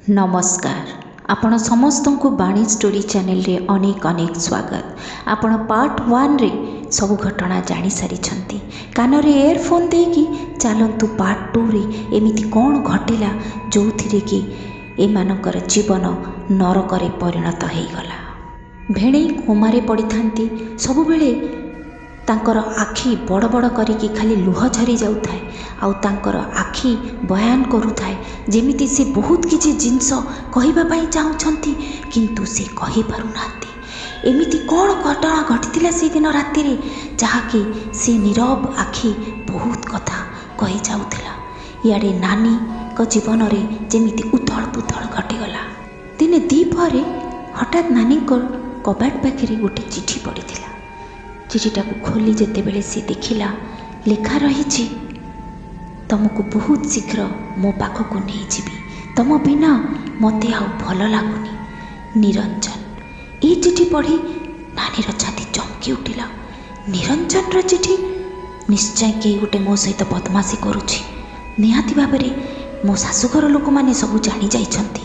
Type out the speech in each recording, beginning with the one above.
नमस्कार आपण समस्त को बाणी स्टोरी चैनल रे अनेक अनेक स्वागत। आपण पार्ट 1 रे सब घटना जानी सारी छंती। कान रे एयरफोन देकी चलतु पार्ट 2 रे एमिति कौन घटिला जो थिरे कि एमानकर जीवन नरकरे परिणत हो गला। भेणे कोमारे पड़ी थांती सब बेले तांकर आखि बड़ बड़ करिकी खाली लुह झरी जाउथाए आउ तांकर आखि बयान करुथाए जेमिति से बहुत किछि जिंस कहिबा पई चाहुछंती किंतु से कहि पारु नांती। एमिति कोन घटना घटितिला से दिन राति रे जहाँकि से नीरव आखि बहुत कथा कहि जाउथिला। याडे नानी को जीवन रे जेमिति उथल पुथल घटिगला। दिने दीपहरे हठात नानी को कबाट पाखरे गोटे चिठी पड़ीथिला। चिठीटा को खोली जेते बेले से देखिला लिखा रही तुमको बहुत शीघ्र मो पाखक नहीं जीवी, तुम बिना मते आउ भल लगुनि निरंजन। ये चिठी पढ़ी नानीर छाती चमकी उठिला। निरंजन चिठी निश्चय कई गोटे मो सहित बदमाशी करुछि। निहाती भाबरे मो शाशुघर लोक माने सब जानी जाइछंती।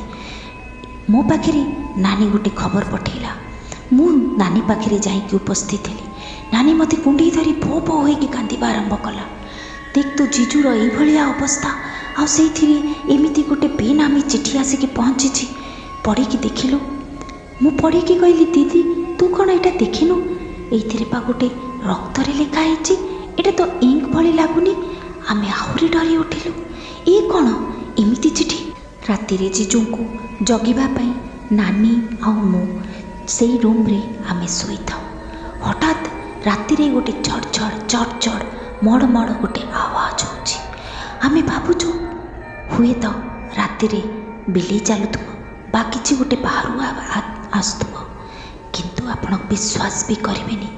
मो पाखरे नानी गोटे खबर पठेला। मु नानी पाखरे जाइकी उपस्थित थी। नानी मते कुंडी धरी भो भो होइकी कांदिबा आरंभ कला। देख तो जीजूर एभलिया अवस्था आ सेइथिरे एमिति गोटे बेनामी चिठी आसिकी पहुँची। पढ़िकी देखिलु। मु पढ़िकी कहली दीदी तू कौन एटा देखिनु? एइथिरे पा गोटे रक्तरे लेखा हैछि। एटा तो इंक भली लागुनी। आमे आहुरी डरी उठिलु। ए कौन एमिति चिठी? रातिरे जीजूको जगिबा पई नानी आ मु सेई रूम रे आमे सोई थाउ। हठात राति रे गोटे चढ़ चढ़ चढ़ चढ़ मड़ मड़ गोटे आवाज होची। आमे भाबुछु हुए तो राति रे बिल्ली चलुथुब बा किछि गोटे बाहरु आसुथुब, किंतु आपण विश्वास भी करिवेनी।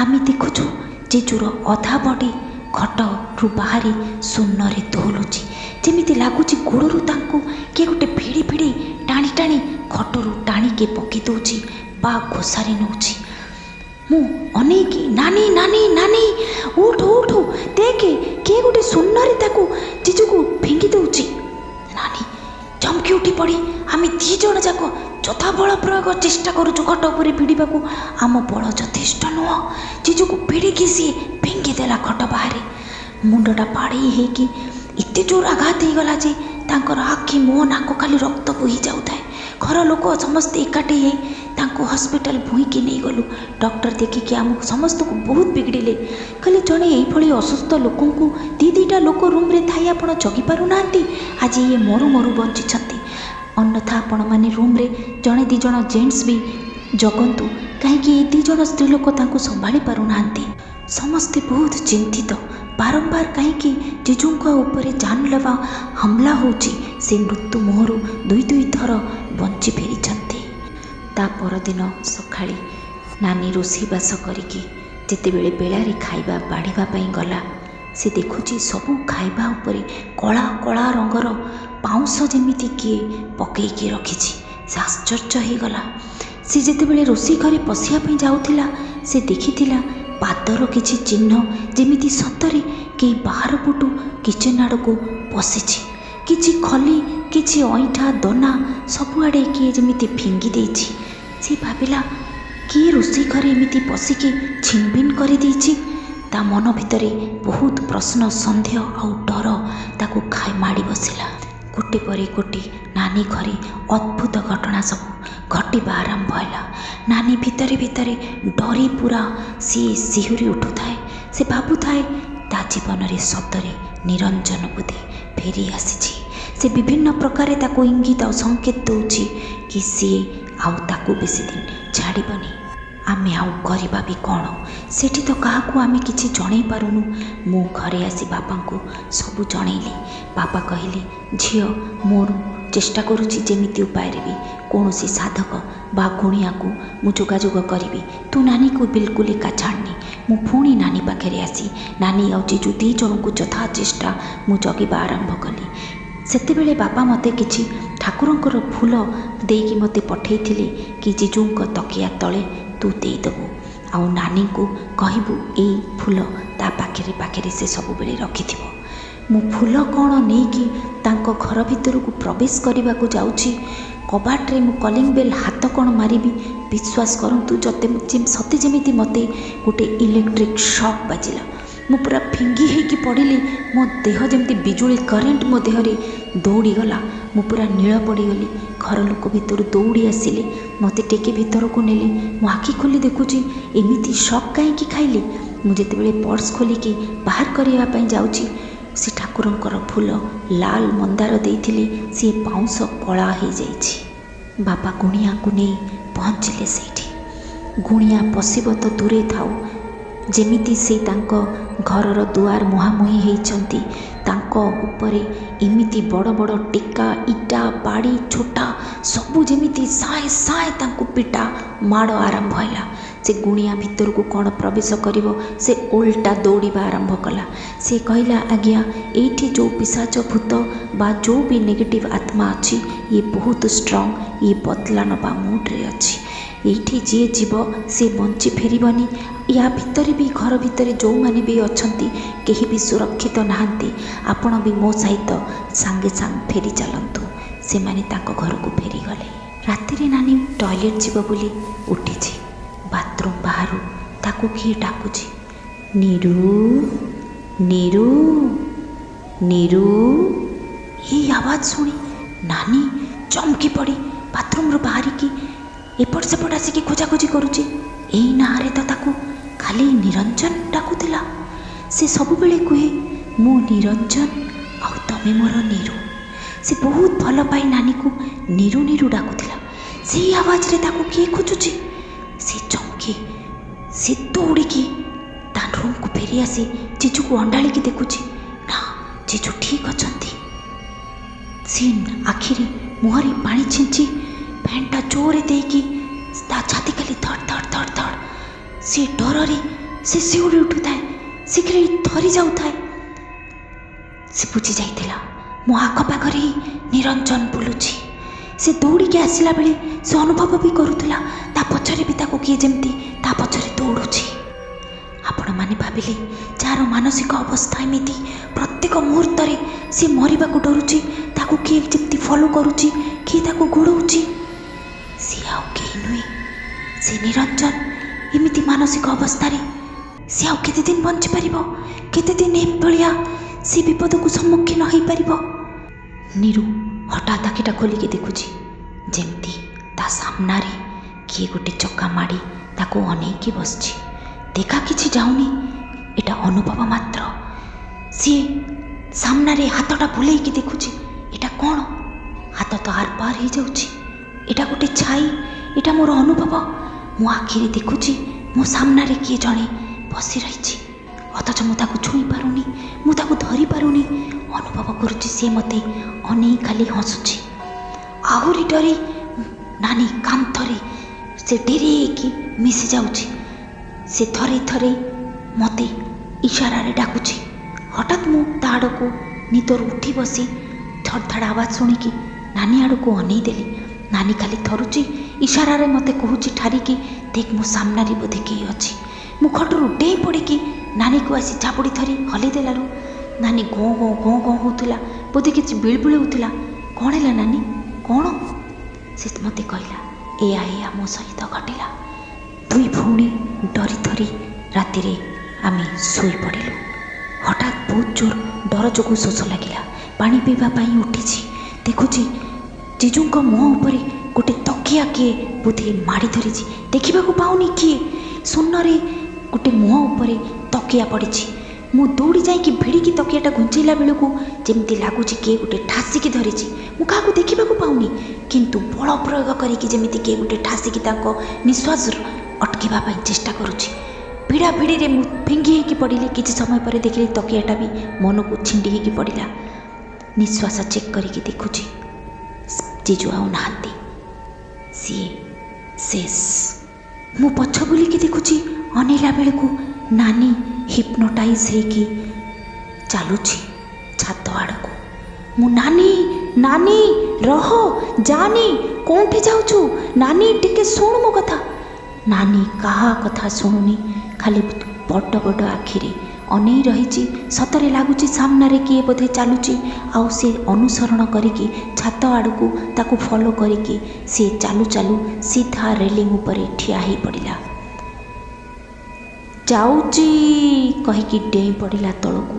आमे देखुछु जेजुर अधा बॉडी खट रु बाहरी शून्य रे दोहलुची। जेमिति लागुची गोड़रू तांको के गोटे भिड़ी भिड़ी टाणी टाणी खटरू टाणी के पकी दउची बा घोसारी नउची। मु अनेकी नानी नानी नानी उठ उठ देखे के गोटे सुन्नरे ताकू जीजू फिंगी दउची। नानी चमकी उठी पड़ी आमे दी जण जाक जथा बल प्रयोग चेष्टा करूछु खट उपरे भिड़िबाकू। आम बल यथेष्ट नुह। जीजू को भिड़िकी सी फिंगी देला खट बाहरे। मुंडटा पाड़ी हेकी एते जोर आघात हो गला जे तांकर आखि मुह नाक खाली रक्त बोही जाउथाए। घर लोक समस्ते एकाठी हे तांको हॉस्पिटल भूईकी नहीं गलु। डॉक्टर देखिकी आमको समस्त को बहुत बिगड़े। कहले जड़े ये असुस्थ लोक दीटा लोक रूम रे थाई आपण जगी पारु नांती। आज ये मरु मरु बंची अन्यथा आपण माने रूम रे जड़े दी जण जेंट्स भी जगंतु कहीं ये दी जण स्त्री लोक तांको संभाली पारु नांती। समस्ते बहुत चिंतित। बारंबार कहीं जीजूंका उपरे जानलेवा हमला होची। से मृत्यु मोहरु दुई दुई थर बंची फेरी। ता परदिन सकाळी नानी रोषेईबास करिकी जेतेबेले बेलारे खाइबा बाढ़ीबा पई गला से देखुची सबू खाइबा उपरे कला कला रंगर पाउंस जेमिति किए पकईकी रखिछि। से आश्चर्य हो गला। से जेतेबेले रोषेई घरे पशिया पई जाउथिला से देखिथिला पादर किछि चिन्ह जेमिति सतरे के बाहर पटु किचेन आड़ को पशिछि। किछि खली किछि अईठा दना सबुआड़े किए जेमिति फिंगी देछि। से भाविला किए रोषेई घरे एमिति पशिकी छिनभिन कर देछि। ता मन भितरे बहुत प्रश्न सन्देह आउ डर ताकू खाई माड़ी बसिला। गोटे पर गोटे नानी घरे अद्भुत घटना सब घटिबा आरंभ होला। नानी भितरे भितरे डरी पूरा सी सिहुरी उठुथाए। से भाबुथाए ता जीवन रे सतरे निरंजन बुद्धि फेरी आसीछि। से विभिन्न प्रकार ताकू इंगित और संकेत दउछि कि सी आउ ताकू बेसी दिन छाड़बनी। आमे आउ करबा भी कौन? सेठी तो काहाकू आमे किछि जणै पारुनु। मो घरे आसी बापा को सबू जणैली। बापा कहले झियो मोर चेष्टा करुछि जेमिति उपाय भी कौन सी साधक बा गुणिया को मु जोगाजोग करी। तू नानी को बिल्कुल एका छाड़नी। मु पुणी नानी पाखे आसी नानी आ जीजू दी जन को यथा चेष्टा मु जगिबा आरंभ कली। सेतेबेले बापा मते किछि ठाकुरंकर फूल देकी मते पठेइथिले कि जीजूंक तकिया तले तू देदेबू आ नानी को कहबू ए फूल ता पाखे पाखे से सब बेले रखिथिबो। ମୁଁ ଫୁଲ କ'ଣ ନେଇକି ତାଙ୍କ ଘର ଭିତରକୁ ପ୍ରବେଶ କରିବାକୁ ଯାଉଛି। କବାଟରେ ମୁଁ କଲିଂ ବେଲ୍ ହାତ କ'ଣ ମାରିବି, ବିଶ୍ୱାସ କରନ୍ତୁ ସତେ ଯେମିତି ମୋତେ ଗୋଟେ ଇଲେକ୍ଟ୍ରିକ୍ ସକ୍ ବାଜିଲା। ମୁଁ ପୁରା ଫିଙ୍ଗି ହେଇକି ପଡ଼ିଲି। ମୋ ଦେହ ଯେମିତି ବିଜୁଳି କରେଣ୍ଟ ମୋ ଦେହରେ ଦୌଡ଼ିଗଲା। ମୁଁ ପୁରା ନୀଳ ପଡ଼ିଗଲି। ଘର ଲୋକ ଭିତରୁ ଦୌଡ଼ି ଆସିଲେ, ମୋତେ ଟେକି ଭିତରକୁ ନେଲେ। ମୁଁ ଆଖି ଖୋଲି ଦେଖୁଛି ଏମିତି ସକ୍ କାହିଁକି ଖାଇଲି। ମୁଁ ଯେତେବେଳେ ପର୍ସ ଖୋଲିକି ବାହାର କରିବା ପାଇଁ ଯାଉଛି, ସେ ଠାକୁରଙ୍କର ଫୁଲ ଲାଲ ମନ୍ଦାର ଦେଇଥିଲେ, ସିଏ ପାଉଁଶ କଳା ହେଇଯାଇଛି। ବାପା ଗୁଣିଆକୁ ନେଇ ପହଞ୍ଚିଲେ ସେଇଠି। ଗୁଣିଆ ପଶିବ ତ ଦୂରେ ଥାଉ, ଯେମିତି ସେ ତାଙ୍କ ଘରର ଦୁଆର ମୁହାଁମୁହିଁ ହେଇଛନ୍ତି। ତାଙ୍କ ଉପରେ ଏମିତି ବଡ଼ ବଡ଼ ଟେକା, ଇଟା, ବାଡ଼ି, ଛୋଟା ସବୁ ଯେମିତି ସାଏ ସାଏ ତାଙ୍କୁ ପିଟା ମାଡ଼ ଆରମ୍ଭ ହେଲା। ସେ ଗୁଣିଆ ଭିତରକୁ କ'ଣ ପ୍ରବେଶ କରିବ, ସେ ଓଲଟା ଦୌଡ଼ିବା ଆରମ୍ଭ କଲା। ସେ କହିଲା, ଆଜ୍ଞା ଏଇଠି ଯେଉଁ ପିଶାଚ ଭୂତ ବା ଯେଉଁ ବି ନେଗେଟିଭ୍ ଆତ୍ମା ଅଛି, ଇଏ ବହୁତ ଷ୍ଟ୍ରଙ୍ଗ, ଇଏ ବଦଲା ନେବା ମୁଡ଼୍ରେ ଅଛି। ଏଇଠି ଯିଏ ଯିବ ସେ ବଞ୍ଚି ଫେରିବନି। ୟା ଭିତରେ ବି ଘର ଭିତରେ ଯେଉଁମାନେ ବି ଅଛନ୍ତି କେହି ବି ସୁରକ୍ଷିତ ନାହାନ୍ତି। ଆପଣ ବି ମୋ ସହିତ ସାଙ୍ଗେ ସାଙ୍ଗେ ଫେରି ଚାଲନ୍ତୁ। ସେମାନେ ତାଙ୍କ ଘରକୁ ଫେରିଗଲେ। ରାତିରେ ନାନୀ ଟଏଲେଟ୍ ଯିବ ବୋଲି ଉଠିଛି। ବାଥରୁମ୍ ବାହାରୁ ତାକୁ କିଏ ଡାକୁଛି, ନିରୁ ନିରୁ ନିରୁ। ଏଇ ଆୱାଜ ଶୁଣି ନାନୀ ଚମକି ପଡ଼ି ବାଥରୁମ୍ରୁ ବାହାରିକି ଏପଟ ସେପଟ ଆସିକି ଖୋଜାଖୋଜି କରୁଛି। ଏଇ ନାଁରେ ତ ତାକୁ ଖାଲି ନିରଞ୍ଜନ ଡାକୁଥିଲା। ସେ ସବୁବେଳେ କୁହେ, ମୁଁ ନିରଞ୍ଜନ ଆଉ ତମେ ମୋର ନିରୁ। ସେ ବହୁତ ଭଲ ପାଇ ନାନୀକୁ ନିରୁ ନିରୁ ଡାକୁଥିଲା। ସେଇ ଆୱାଜରେ ତାକୁ କିଏ ଖୋଜୁଛି। ସେ ଚମକି ସେ ଦୌଡ଼ିକି ତା ରୁମ୍କୁ ଫେରି ଆସି ଜିଜୁକୁ ଅଣ୍ଡାଳିକି ଦେଖୁଛି, ନା ଜିଜୁ ଠିକ୍ ଅଛନ୍ତି। ସେ ଆଖିରେ ମୁହଁରେ ପାଣି ଛିଞ୍ଚି ଫ୍ୟାନ୍ଟା ଜୋରରେ ଦେଇକି ତା ଛାତି ଖାଲି ଧଡ଼ ଧଡ଼ ଧଡ଼ ଧଡ଼। ସେ ଡରରେ ସେ ଶିଉଳି ଉଠୁଥାଏ, ଶୀଘ୍ର ଥରି ଯାଉଥାଏ। ସେ ବୁଝି ଯାଇଥିଲା ମୋ ଆଖପାଖରେ ହିଁ ନିରଞ୍ଜନ ବୁଲୁଛି। ସେ ଦୌଡ଼ିକି ଆସିଲା ବେଳେ ସେ ଅନୁଭବ ବି କରୁଥିଲା ତା ପଛରେ ବି ତାକୁ କିଏ ଯେମିତି ତା ପଛରେ ଦୌଡ଼ୁଛି। ଆପଣମାନେ ଭାବିଲେ ଯାହାର ମାନସିକ ଅବସ୍ଥା ଏମିତି, ପ୍ରତ୍ୟେକ ମୁହୂର୍ତ୍ତରେ ସେ ମରିବାକୁ ଡରୁଛି, ତାକୁ କିଏ ଯେମିତି ଫଲୋ କରୁଛି, କିଏ ତାକୁ ଗୋଡ଼ଉଛି। ସିଏ ଆଉ କେହି ନୁହେଁ, ସେ ନିରଞ୍ଜନ। ଏମିତି ମାନସିକ ଅବସ୍ଥାରେ ସେ ଆଉ କେତେଦିନ ବଞ୍ଚିପାରିବ? କେତେଦିନ ଏଭଳିଆ ସେ ବିପଦକୁ ସମ୍ମୁଖୀନ ହୋଇପାରିବ? ନିରୁ ହଠାତ୍ ଆଖିଟା ଖୋଲିକି ଦେଖୁଛି, ଯେମିତି ତା ସାମ୍ନାରେ କିଏ ଗୋଟେ ଚକା ମାଡ଼ି ତାକୁ ଅନେଇକି ବସିଛି। ଦେଖା କିଛି ଯାଉନି, ଏଟା ଅନୁଭବ ମାତ୍ର। ସିଏ ସାମ୍ନାରେ ହାତଟା ବୁଲେଇକି ଦେଖୁଛି, ଏଟା କ'ଣ? ହାତ ତ ଆର ପାର ହେଇଯାଉଛି। ଏଟା ଗୋଟେ ଛାଇ, ଏଟା ମୋର ଅନୁଭବ। ମୋ ଆଖିରେ ଦେଖୁଛି ମୋ ସାମ୍ନାରେ କିଏ ଜଣେ ବସି ରହିଛି, ଅଥଚ ମୁଁ ତାକୁ ଛୁଇଁ ପାରୁନି, ମୁଁ ତାକୁ ଧରି ପାରୁନି। ଅନୁଭବ କରୁଛି ସେ ମୋତେ ଅନେଇ ଖାଲି ହସୁଛି। ଆହୁରି ଡରି ନାନୀ କାନ୍ଥରେ ସେ ଡେରିକି ମିଶି ଯାଉଛି। ସେ ଥରେ ଥରେ ମୋତେ ଇଶାରାରେ ଡାକୁଛି। ହଠାତ୍ ମୁଁ ତା ଆଡ଼କୁ ନିଦରୁ ଉଠି ବସି ଧଡ଼ ଧଡ଼ ଆୱାଜ ଶୁଣିକି ନାନୀ ଆଡ଼କୁ ଅନେଇ ଦେଲି। ନାନୀ ଖାଲି ଥରୁଛି, ଇଶାରାରେ ମୋତେ କହୁଛି ଠାରିକି, ଦେଖ ମୋ ସାମ୍ନାରେ ବୋଧେ କେହି ଅଛି। ମୁଁ ଖଟରୁ ଡେଇଁ ପଡ଼ିକି ନାନୀକୁ ଆସି ଚାପୁଡ଼ି ଧରି ହଲେଇ ଦେଲାରୁ ନାନୀ ଗଁ ଗଁ ଗଁ ଗଁ ହେଉଥିଲା, ବୋଧେ କିଛି ବିଳବିଳ ହେଉଥିଲା। କ'ଣ ହେଲା ନାନୀ, କ'ଣ? ସେ ମୋତେ କହିଲା, ଏଇଆ ମୋ ସହିତ ଘଟିଲା। ଦୁଇ ଭଉଣୀ ଡରି ଥରି ରାତିରେ ଆମେ ଶୋଇପଡ଼ିଲୁ। ହଠାତ୍ ବହୁତ ଜୋର ଡର ଯୋଗୁଁ ଶୋଷ ଲାଗିଲା। ପାଣି ପିଇବା ପାଇଁ ଉଠିଛି, ଦେଖୁଛି ଜିଜୁଙ୍କ ମୁହଁ ଉପରେ ଗୋଟେ ତକିଆ କିଏ ବୋଧେ ମାଡ଼ି ଧରିଛି। ଦେଖିବାକୁ ପାଉନି କିଏ, ଶୂନରେ ଗୋଟେ ମୁହଁ ଉପରେ ତକିଆ ପଡ଼ିଛି। ମୁଁ ଦୌଡ଼ି ଯାଇକି ଭିଡ଼ିକି ତକିଆଟା ଘୁଞ୍ଚେଇଲା ବେଳକୁ ଯେମିତି ଲାଗୁଛି କିଏ ଗୋଟେ ଠାସିକି ଧରିଛି। ମୁଁ କାହାକୁ ଦେଖିବାକୁ ପାଉନି, କିନ୍ତୁ ବଳ ପ୍ରୟୋଗ କରିକି ଯେମିତି କିଏ ଗୋଟେ ଠାସିକି ତାଙ୍କ ନିଶ୍ୱାସ ଅଟକିବା ପାଇଁ ଚେଷ୍ଟା କରୁଛି। ଭିଡ଼ା ଭିଡ଼ିରେ ମୁଁ ଫିଙ୍ଗି ହେଇକି ପଡ଼ିଲି। କିଛି ସମୟ ପରେ ଦେଖିଲି ତକିଆଟା ବି ମନକୁ ଛିଣ୍ଡି ହେଇକି ପଡ଼ିଲା। ନିଶ୍ୱାସ ଚେକ୍ କରିକି ଦେଖୁଛି ଜିଜୁ ଆଉ ନାହାନ୍ତି, ସିଏ ଶେଷ। ମୁଁ ପଛ ବୁଲିକି ଦେଖୁଛି, ଅନେଇଲା ବେଳକୁ ନାନୀ ହିପ୍ନୋଟାଇଜ୍ ହେଇକି ଚାଲୁଛି ଛାତ ଆଡ଼କୁ। ମୁଁ ନାନୀ ନାନୀ ରହ, ଯାନି, କୋଉଠି ଯାଉଛୁ? ନାନୀ ଟିକେ ଶୁଣ ମୋ କଥା। ନାନୀ କାହା କଥା ଶୁଣୁନି, ଖାଲି ବଡ଼ ବଡ଼ ଆଖିରେ ଅନେଇ ରହିଛି। ସତରେ ଲାଗୁଛି ସାମ୍ନାରେ କିଏ ବୋଧେ ଚାଲୁଛି। ଆଉ ସେ ଅନୁସରଣ କରିକି ଛାତ ଆଡ଼କୁ ତାକୁ ଫଲୋ କରିକି ସେ ଚାଲୁ ଚାଲୁ ସିଧା ରେଲିଂ ଉପରେ ଠିଆ ହେଇ ପଡ଼ିଲା। ଯାଉଛି କହିକି ଡେଇଁ ପଡ଼ିଲା ତଳକୁ।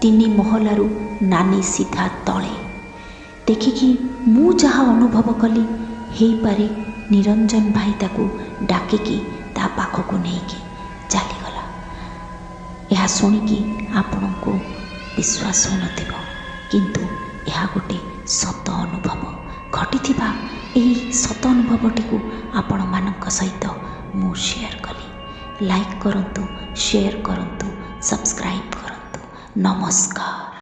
3 ମହଲାରୁ ନାନୀ ସିଧା ତଳେ। ଦେଖିକି ମୁଁ ଯାହା ଅନୁଭବ କଲି, ହେଇପାରେ ନିରଞ୍ଜନ ଭାଇ ତାକୁ ଡାକିକି ତା ପାଖକୁ ନେଇକି ଚାଲିଗଲା। ଏହା ଶୁଣିକି ଆପଣଙ୍କୁ ବିଶ୍ୱାସ ହେଉନଥିବ, କିନ୍ତୁ ଏହା ଗୋଟେ ସତ ଅନୁଭବ। ଘଟିଥିବା ଏହି ସତ ଅନୁଭବଟିକୁ ଆପଣମାନଙ୍କ ସହିତ ମୁଁ ସେୟାର କଲି। ଲାଇକ୍ କରନ୍ତୁ, ସେୟାର କରନ୍ତୁ, ସବସ୍କ୍ରାଇବ୍ କରନ୍ତୁ। ନମସ୍କାର।